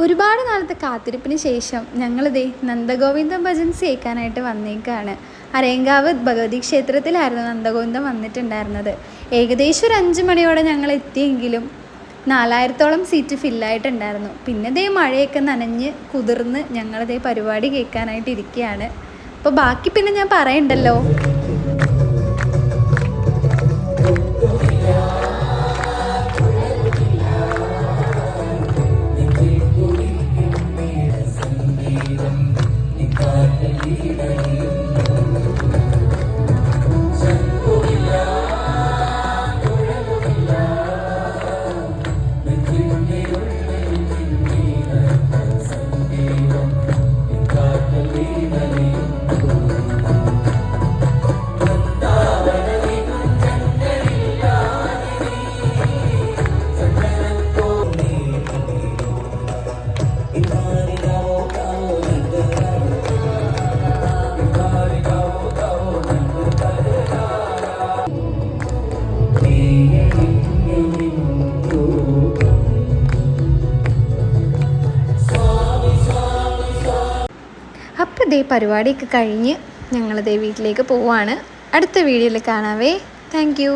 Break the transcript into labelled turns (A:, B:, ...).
A: ഒരുപാട് നാളത്തെ കാത്തിരിപ്പിന് ശേഷം ഞങ്ങളിതേ നന്ദഗോവിന്ദം ഭജൻസ് കേൾക്കാനായിട്ട് വന്നേക്കാണ്. അരയങ്കാവ് ഭഗവതി ക്ഷേത്രത്തിലായിരുന്നു നന്ദഗോവിന്ദം വന്നിട്ടുണ്ടായിരുന്നത്. ഏകദേശം ഒരു 5 മണിയോടെ ഞങ്ങൾ എത്തിയെങ്കിലും 4000-ഓളം സീറ്റ് ഫില്ലായിട്ടുണ്ടായിരുന്നു. പിന്നെ ദേ മഴയൊക്കെ നനഞ്ഞ് കുതിർന്ന് ഞങ്ങളിതേ പരിപാടി കേൾക്കാനായിട്ട് ഇരിക്കുകയാണ്. അപ്പോൾ ബാക്കി പിന്നെ ഞാൻ പറയണ്ടല്ലോ. അപ്പോൾ ഇതേ പരിപാടിയൊക്കെ കഴിഞ്ഞ് ഞങ്ങളിതേ വീട്ടിലേക്ക് പോവാണ്. അടുത്ത വീഡിയോയിൽ കാണാവേ. Thank you.